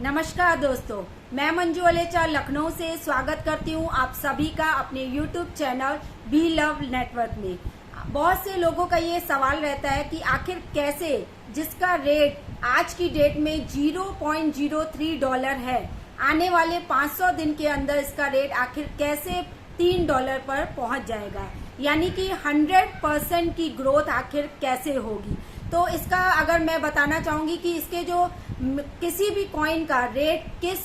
नमस्कार दोस्तों, मैं मंजू वलेचा लखनऊ से स्वागत करती हूँ आप सभी का अपने YouTube channel B Love Network में। बहुत से लोगों का ये सवाल रहता है कि आखिर कैसे जिसका रेट आज की डेट में $0.03 है, आने वाले 500 दिन के अंदर इसका रेट आखिर कैसे $3 पर पहुंच जाएगा, यानी कि 100% की ग्रोथ आखिर कैसे होगी। तो इसका अगर मैं बताना चाहूंगी कि इसके जो किसी भी कॉइन का रेट किस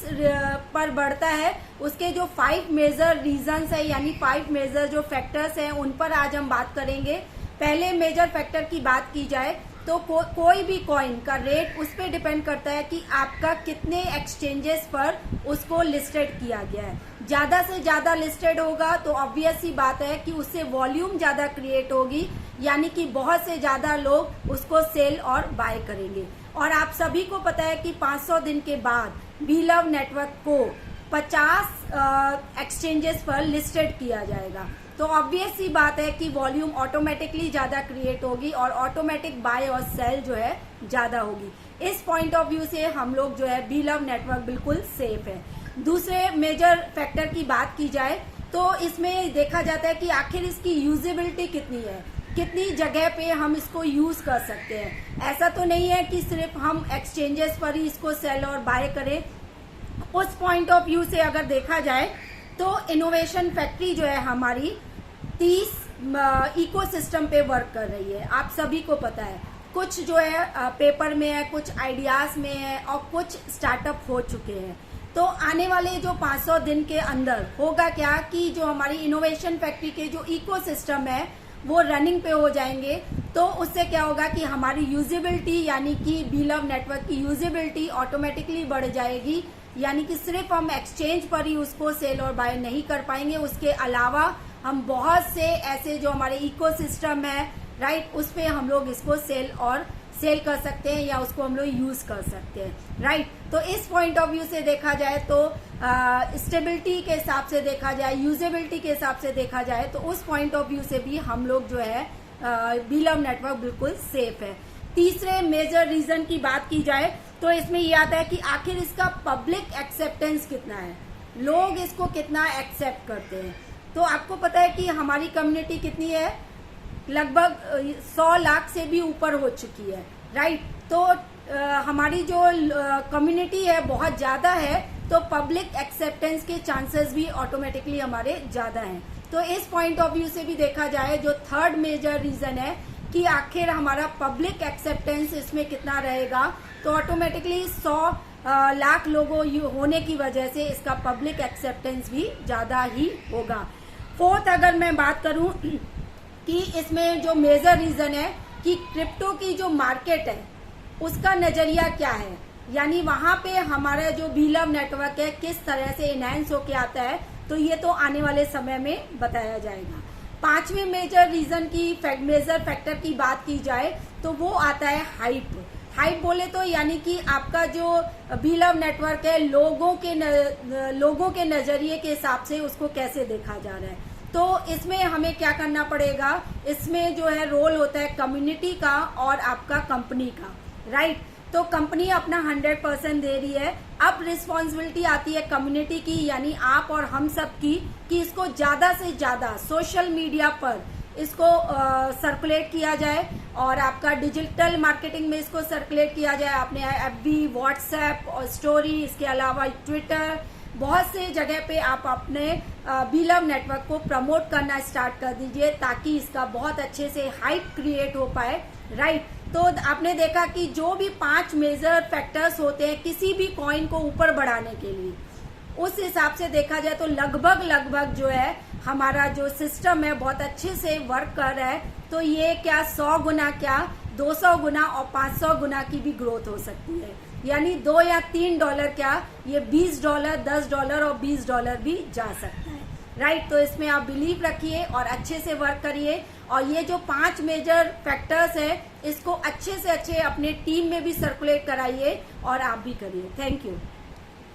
पर बढ़ता है, उसके जो 5 मेजर रीजंस है, यानी 5 मेजर जो फैक्टर्स हैं, उन पर आज हम बात करेंगे। पहले मेजर फैक्टर की बात की जाए तो कोई भी कॉइन का रेट उस पर डिपेंड करता है कि आपका कितने एक्सचेंजेस पर उसको लिस्टेड किया गया है। ज्यादा से ज्यादा लिस्टेड होगा तो ऑब्वियस सी बात है कि उससे वॉल्यूम ज्यादा क्रिएट होगी, यानी कि बहुत से ज्यादा लोग उसको सेल और बाय करेंगे। और आप सभी को पता है कि 500 दिन के बाद बी लव नेटवर्क को 50 एक्सचेंजेस पर लिस्टेड किया जाएगा। तो ऑब्वियस सी बात है कि वॉल्यूम ऑटोमेटिकली ज्यादा क्रिएट होगी और ऑटोमेटिक बाय और सेल जो है ज्यादा होगी। इस पॉइंट ऑफ व्यू से हम लोग जो है बी लव नेटवर्क बिल्कुल सेफ है। दूसरे मेजर फैक्टर की बात की जाए तो इसमें देखा जाता है कि आखिर इसकी यूजेबिलिटी कितनी है, कितनी जगह पे हम इसको यूज कर सकते हैं। ऐसा तो नहीं है कि सिर्फ हम एक्सचेंजेस पर ही इसको सेल और बाय करें। उस पॉइंट ऑफ व्यू से अगर देखा जाए तो इनोवेशन फैक्ट्री जो है हमारी 30 इकोसिस्टम पे वर्क कर रही है। आप सभी को पता है, कुछ जो है पेपर में है, कुछ आइडियाज में है और कुछ स्टार्टअप हो चुके हैं। तो आने वाले जो 500 दिन के अंदर होगा क्या कि जो हमारी इनोवेशन फैक्ट्री के जो इकोसिस्टम है वो रनिंग पे हो जाएंगे। तो उससे क्या होगा कि हमारी यूजेबिलिटी, यानी कि बी लव नेटवर्क की यूजेबिलिटी ऑटोमेटिकली बढ़ जाएगी, यानी कि सिर्फ हम एक्सचेंज पर ही उसको सेल और बाय नहीं कर पाएंगे, उसके अलावा हम बहुत से ऐसे जो हमारे इकोसिस्टम है, राइट, उस पे हम लोग इसको सेल कर सकते हैं या उसको हम लोग यूज कर सकते हैं, राइट। तो इस पॉइंट ऑफ व्यू से देखा जाए तो स्टेबिलिटी के हिसाब से देखा जाए, यूजेबिलिटी के हिसाब से देखा जाए तो उस पॉइंट ऑफ व्यू से भी हम लोग जो है बी लव नेटवर्क बिल्कुल सेफ है। तीसरे मेजर रीजन की बात की जाए तो इसमें ये आता है कि आखिर इसका पब्लिक एक्सेप्टेंस कितना है, लोग इसको कितना एक्सेप्ट करते हैं। तो आपको पता है कि हमारी कम्युनिटी कितनी है, लगभग 100 लाख से भी ऊपर हो चुकी है, राइट। तो हमारी जो कम्युनिटी है बहुत ज्यादा है, तो पब्लिक एक्सेप्टेंस के चांसेस भी ऑटोमेटिकली हमारे ज्यादा हैं। तो इस पॉइंट ऑफ व्यू से भी देखा जाए, जो थर्ड मेजर रीजन है कि आखिर हमारा पब्लिक एक्सेप्टेंस इसमें कितना रहेगा, तो ऑटोमेटिकली 100 लाख लोगों होने की वजह से इसका पब्लिक एक्सेप्टेंस भी ज्यादा ही होगा। फोर्थ अगर मैं बात करूं कि इसमें जो मेजर रीजन है कि क्रिप्टो की जो मार्केट है उसका नजरिया क्या है, यानी वहां पे हमारा जो बी लव नेटवर्क है किस तरह से इनहैंस होके आता है, तो ये तो आने वाले समय में बताया जाएगा। पांचवें मेजर रीजन की मेजर फैक्टर की बात की जाए तो वो आता है हाइप। हाइप बोले तो यानी कि आपका जो बी लव नेटवर्क है लोगों के नजरिए के हिसाब से उसको कैसे देखा जा रहा है। तो इसमें हमें क्या करना पड़ेगा, इसमें जो है रोल होता है कम्युनिटी का और आपका कंपनी का, राइट। तो कंपनी अपना 100% दे रही है, अब रिस्पॉन्सिबिलिटी आती है कम्युनिटी की, यानी आप और हम सब की, कि इसको ज्यादा से ज्यादा सोशल मीडिया पर इसको सर्कुलेट किया जाए और आपका डिजिटल मार्केटिंग में इसको सर्कुलेट किया जाए। आपने FB, व्हाट्सएप और स्टोरी, इसके अलावा ट्विटर, बहुत से जगह पे आप अपने बी लव नेटवर्क को प्रमोट करना स्टार्ट कर दीजिए ताकि इसका बहुत अच्छे से हाइप क्रिएट हो पाए, राइट। तो आपने देखा कि जो भी 5 मेजर फैक्टर्स होते हैं किसी भी कॉइन को ऊपर बढ़ाने के लिए, उस हिसाब से देखा जाए तो लगभग जो है हमारा जो सिस्टम है बहुत अच्छे से वर्क कर रहा है। तो ये क्या 100 गुना, क्या 200 गुना और 500 गुना की भी ग्रोथ हो सकती है, यानी $2 या $3 क्या, ये $20, $10 और $20 भी जा सकता है, राइट। तो इसमें आप बिलीव रखिए और अच्छे से वर्क करिए और ये जो 5 मेजर फैक्टर्स है इसको अच्छे से अच्छे अपने टीम में भी सर्कुलेट कराइए और आप भी करिए। Thank you.